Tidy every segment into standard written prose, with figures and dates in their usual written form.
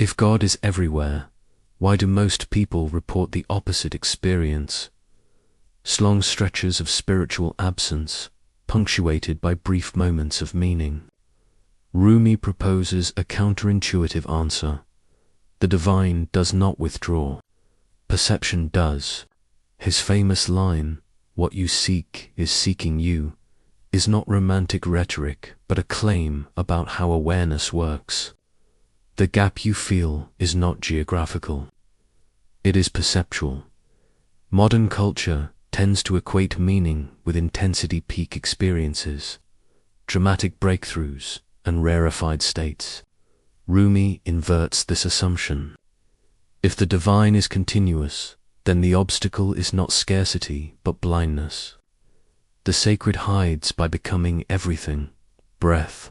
If God is everywhere, why do most people report the opposite experience? Long stretches of spiritual absence, punctuated by brief moments of meaning. Rumi proposes a counterintuitive answer. The divine does not withdraw. Perception does. His famous line, "What you seek is seeking you," is not romantic rhetoric, but a claim about how awareness works. The gap you feel is not geographical. It is perceptual. Modern culture tends to equate meaning with intensity peak experiences, dramatic breakthroughs, and rarefied states. Rumi inverts this assumption. If the divine is continuous, then the obstacle is not scarcity but blindness. The sacred hides by becoming everything: breath,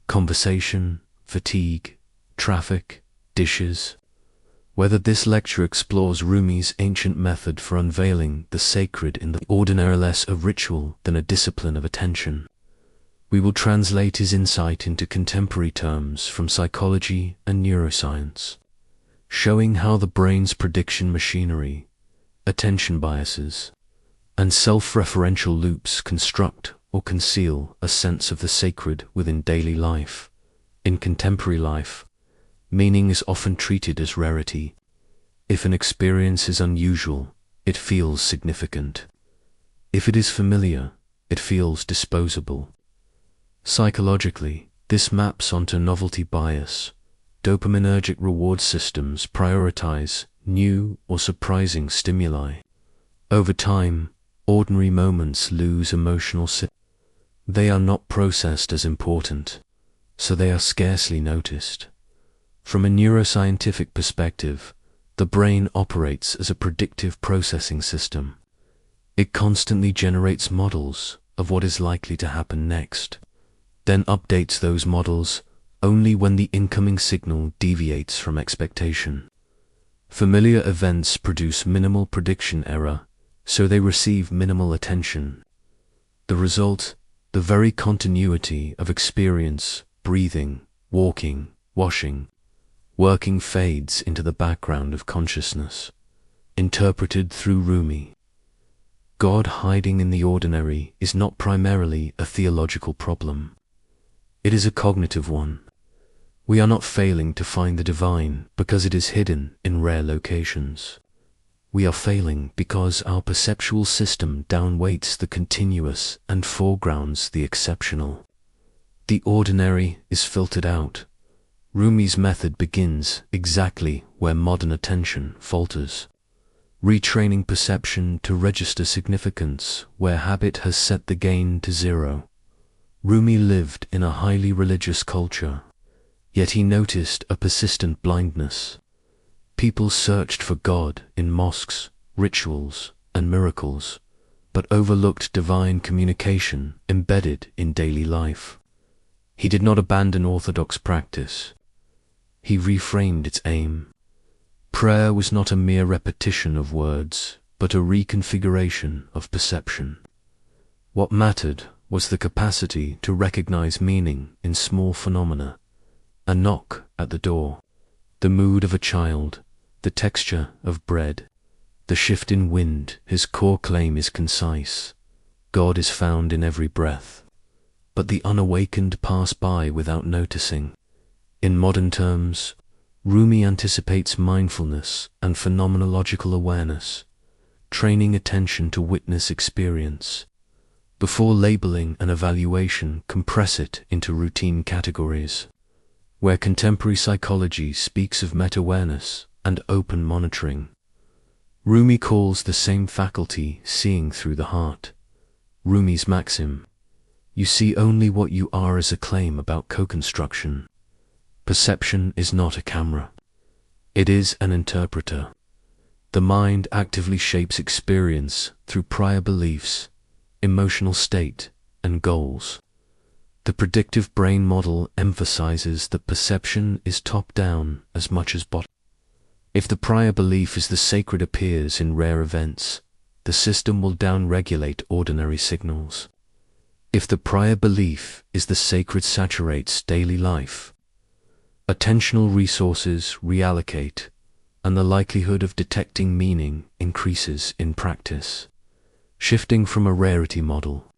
conversation, fatigue, traffic, dishes. Whether this lecture explores Rumi's ancient method for unveiling the sacred in the ordinary, less a ritual than a discipline of attention. We will translate his insight into contemporary terms from psychology and neuroscience, showing how the brain's prediction machinery, attention biases, and self-referential loops construct or conceal a sense of the sacred within daily life. In contemporary life, meaning is often treated as rarity. If an experience is unusual, it feels significant. If it is familiar, it feels disposable. Psychologically, this maps onto novelty bias. Dopaminergic reward systems prioritize new or surprising stimuli. Over time, ordinary moments lose emotional They are not processed as important, so they are scarcely noticed. From a neuroscientific perspective, the brain operates as a predictive processing system. It constantly generates models of what is likely to happen next, then updates those models only when the incoming signal deviates from expectation. Familiar events produce minimal prediction error, so they receive minimal attention. The result, the very continuity of experience, breathing, walking, washing, working, fades into the background of consciousness. Interpreted through Rumi, God hiding in the ordinary is not primarily a theological problem. It is a cognitive one. We are not failing to find the divine because it is hidden in rare locations. We are failing because our perceptual system downweights the continuous and foregrounds the exceptional. The ordinary is filtered out. Rumi's method begins exactly where modern attention falters, retraining perception to register significance where habit has set the gain to zero. Rumi lived in a highly religious culture, yet he noticed a persistent blindness. People searched for God in mosques, rituals, and miracles, but overlooked divine communication embedded in daily life. He did not abandon orthodox practice. He reframed its aim. Prayer was not a mere repetition of words, but a reconfiguration of perception. What mattered was the capacity to recognize meaning in small phenomena: a knock at the door, the mood of a child, the texture of bread, the shift in wind. His core claim is concise: God is found in every breath. But the unawakened pass by without noticing. In modern terms, Rumi anticipates mindfulness and phenomenological awareness, training attention to witness experience. Before labeling and evaluation, compress it into routine categories. Where contemporary psychology speaks of meta-awareness and open monitoring, Rumi calls the same faculty seeing through the heart. Rumi's maxim, "You see only what you are," is a claim about co-construction. Perception is not a camera. It is an interpreter. The mind actively shapes experience through prior beliefs, emotional state, and goals. The predictive brain model emphasizes that perception is top-down as much as bottom. If the prior belief is the sacred appears in rare events, the system will down-regulate ordinary signals. If the prior belief is the sacred saturates daily life, Attentional resources reallocate, and the likelihood of detecting meaning increases in practice, shifting from a rarity model,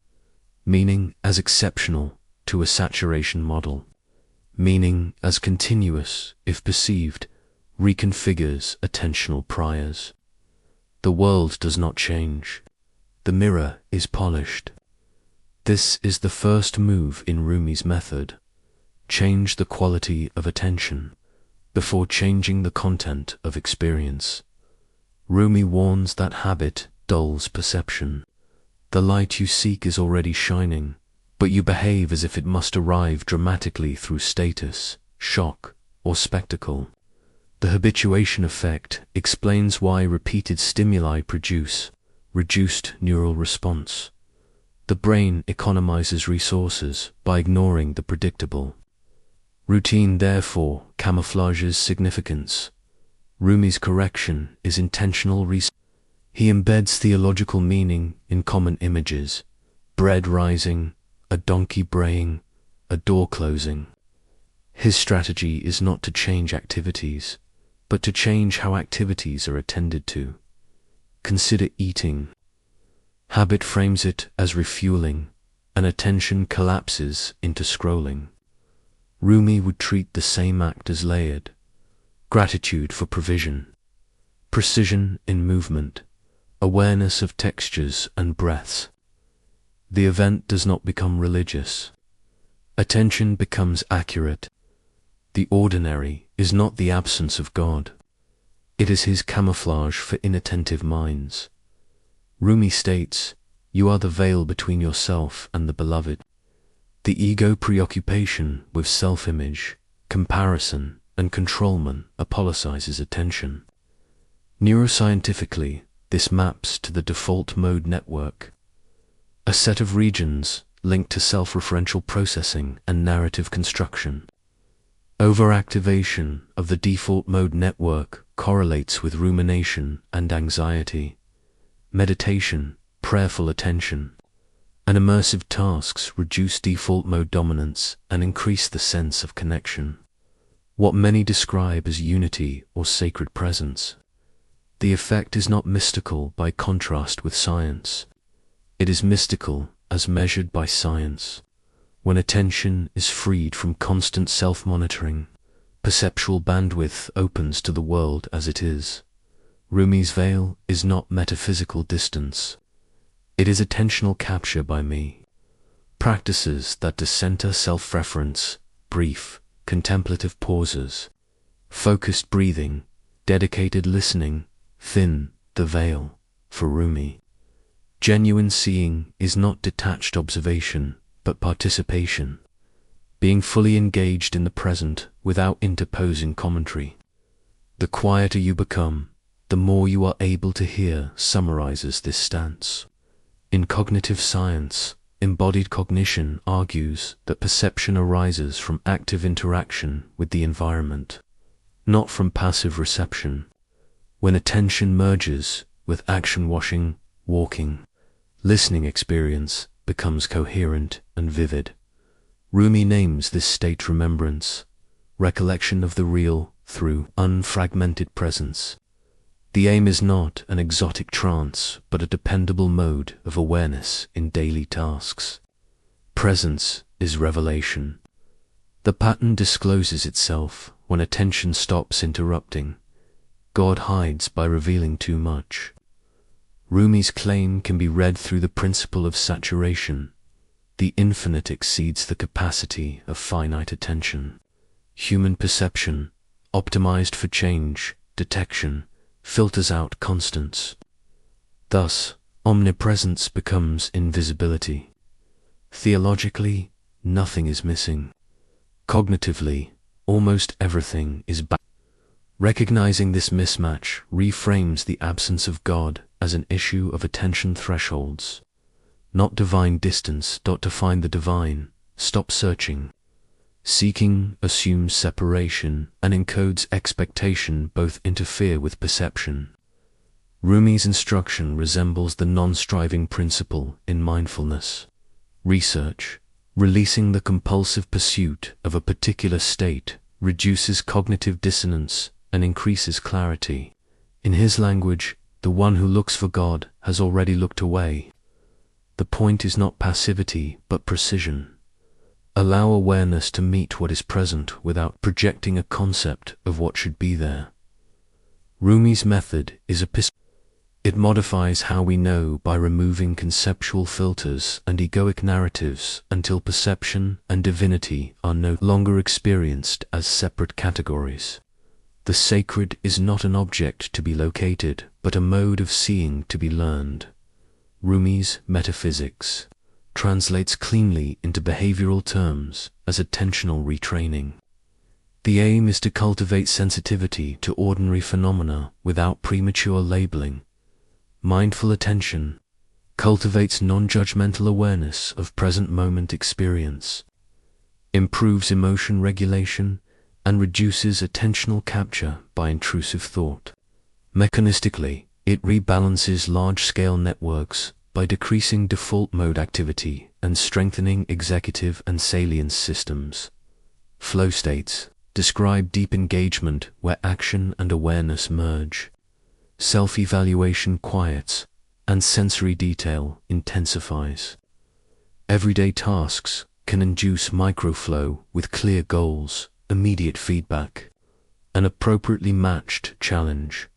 meaning as exceptional, to a saturation model, meaning as continuous, if perceived, reconfigures attentional priors. The world does not change. The mirror is polished. This is the first move in Rumi's method. Change the quality of attention before changing the content of experience. Rumi warns that habit dulls perception. The light you seek is already shining, but you behave as if it must arrive dramatically through status, shock, or spectacle. The habituation effect explains why repeated stimuli produce reduced neural response. The brain economizes resources by ignoring the predictable. Routine, therefore, camouflages significance. Rumi's correction is intentional research. He embeds theological meaning in common images: bread rising, a donkey braying, a door closing. His strategy is not to change activities, but to change how activities are attended to. Consider eating. Habit frames it as refueling, and attention collapses into scrolling. Rumi would treat the same act as layered: gratitude for provision, precision in movement, awareness of textures and breaths. The event does not become religious. Attention becomes accurate. The ordinary is not the absence of God. It is his camouflage for inattentive minds. Rumi states, "You are the veil between yourself and the beloved." The ego preoccupation with self-image, comparison, and controlment apolicizes attention. Neuroscientifically, this maps to the default mode network, a set of regions linked to self-referential processing and narrative construction. Overactivation of the default mode network correlates with rumination and anxiety. Meditation, prayerful attention, and immersive tasks reduce default mode dominance and increase the sense of connection, what many describe as unity or sacred presence. The effect is not mystical by contrast with science. It is mystical as measured by science. When attention is freed from constant self-monitoring, perceptual bandwidth opens to the world as it is. Rumi's veil is not metaphysical distance. It is attentional capture by me. Practices that decenter self-reference, brief, contemplative pauses, focused breathing, dedicated listening, thin the veil for Rumi. Genuine seeing is not detached observation, but participation, being fully engaged in the present without interposing commentary. The quieter you become, the more you are able to hear, summarizes this stance. In cognitive science, embodied cognition argues that perception arises from active interaction with the environment, not from passive reception. When attention merges with action, washing, walking, listening experience becomes coherent and vivid. Rumi names this state remembrance, recollection of the real through unfragmented presence. The aim is not an exotic trance, but a dependable mode of awareness in daily tasks. Presence is revelation. The pattern discloses itself when attention stops interrupting. God hides by revealing too much. Rumi's claim can be read through the principle of saturation. The infinite exceeds the capacity of finite attention. Human perception, optimized for change, detection, filters out constants. Thus, omnipresence becomes invisibility. Theologically, nothing is missing. Cognitively, almost everything is back. Recognizing this mismatch reframes the absence of God as an issue of attention thresholds, not divine distance. To find the divine, stop searching. Seeking assumes separation and encodes expectation, both interfere with perception. Rumi's instruction resembles the non-striving principle in mindfulness. Research, releasing the compulsive pursuit of a particular state, reduces cognitive dissonance, and increases clarity. In his language, the one who looks for God has already looked away. The point is not passivity, but precision. Allow awareness to meet what is present without projecting a concept of what should be there. Rumi's method is it modifies how we know by removing conceptual filters and egoic narratives until perception and divinity are no longer experienced as separate categories. The sacred is not an object to be located, but a mode of seeing to be learned. Rumi's metaphysics translates cleanly into behavioral terms as attentional retraining. The aim is to cultivate sensitivity to ordinary phenomena without premature labeling. Mindful attention cultivates non-judgmental awareness of present moment experience, improves emotion regulation, and reduces attentional capture by intrusive thought. Mechanistically, it rebalances large-scale networks by decreasing default mode activity and strengthening executive and salience systems. Flow states describe deep engagement where action and awareness merge. Self-evaluation quiets, and sensory detail intensifies. Everyday tasks can induce microflow with clear goals, immediate feedback, an appropriately matched challenge.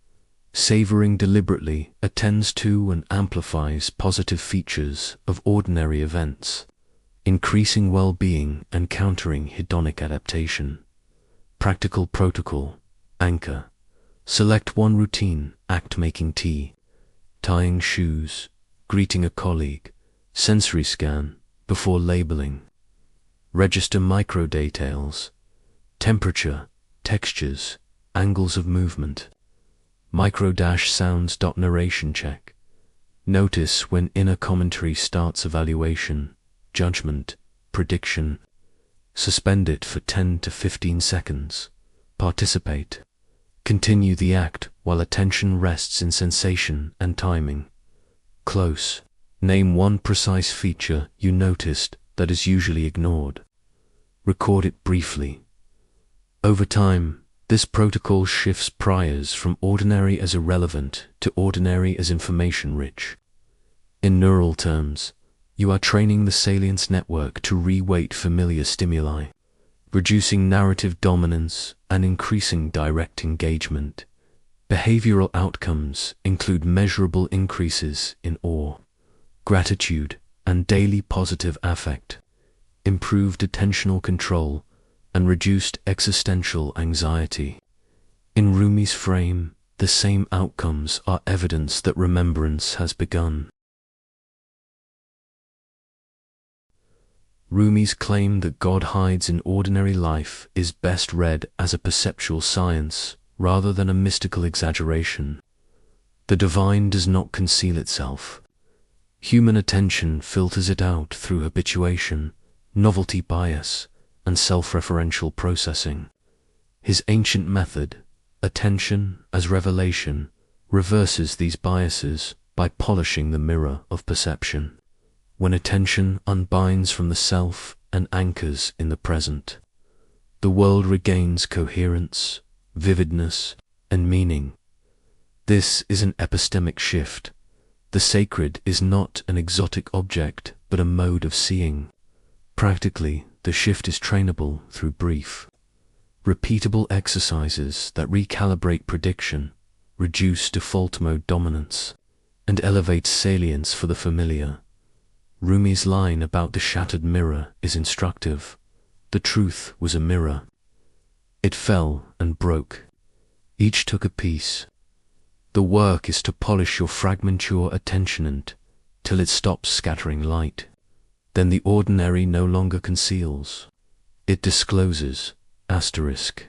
Savoring deliberately attends to and amplifies positive features of ordinary events, increasing well-being and countering hedonic adaptation. Practical protocol, anchor. Select one routine, act making tea, tying shoes, greeting a colleague, sensory scan, before labeling. Register micro details, temperature, textures, angles of movement. Micro-sounds. Narration check. Notice when inner commentary starts evaluation, judgment, prediction. Suspend it for 10 to 15 seconds. Participate. Continue the act while attention rests in sensation and timing. Close. Name one precise feature you noticed that is usually ignored. Record it briefly. Over time, this protocol shifts priors from ordinary as irrelevant to ordinary as information-rich. In neural terms, you are training the salience network to re-weight familiar stimuli, reducing narrative dominance and increasing direct engagement. Behavioral outcomes include measurable increases in awe, gratitude, and daily positive affect, improved attentional control, and reduced existential anxiety. In Rumi's frame, the same outcomes are evidence that remembrance has begun. Rumi's claim that God hides in ordinary life is best read as a perceptual science rather than a mystical exaggeration. The divine does not conceal itself. Human attention filters it out through habituation, novelty bias, and self-referential processing. His ancient method, attention as revelation, reverses these biases by polishing the mirror of perception. When attention unbinds from the self and anchors in the present, the world regains coherence, vividness, and meaning. This is an epistemic shift. The sacred is not an exotic object, but a mode of seeing. Practically, the shift is trainable through brief, repeatable exercises that recalibrate prediction, reduce default mode dominance, and elevate salience for the familiar. Rumi's line about the shattered mirror is instructive. The truth was a mirror. It fell and broke. Each took a piece. The work is to polish your fragmenture attentionant till it stops scattering light. Then the ordinary no longer conceals. It discloses, asterisk.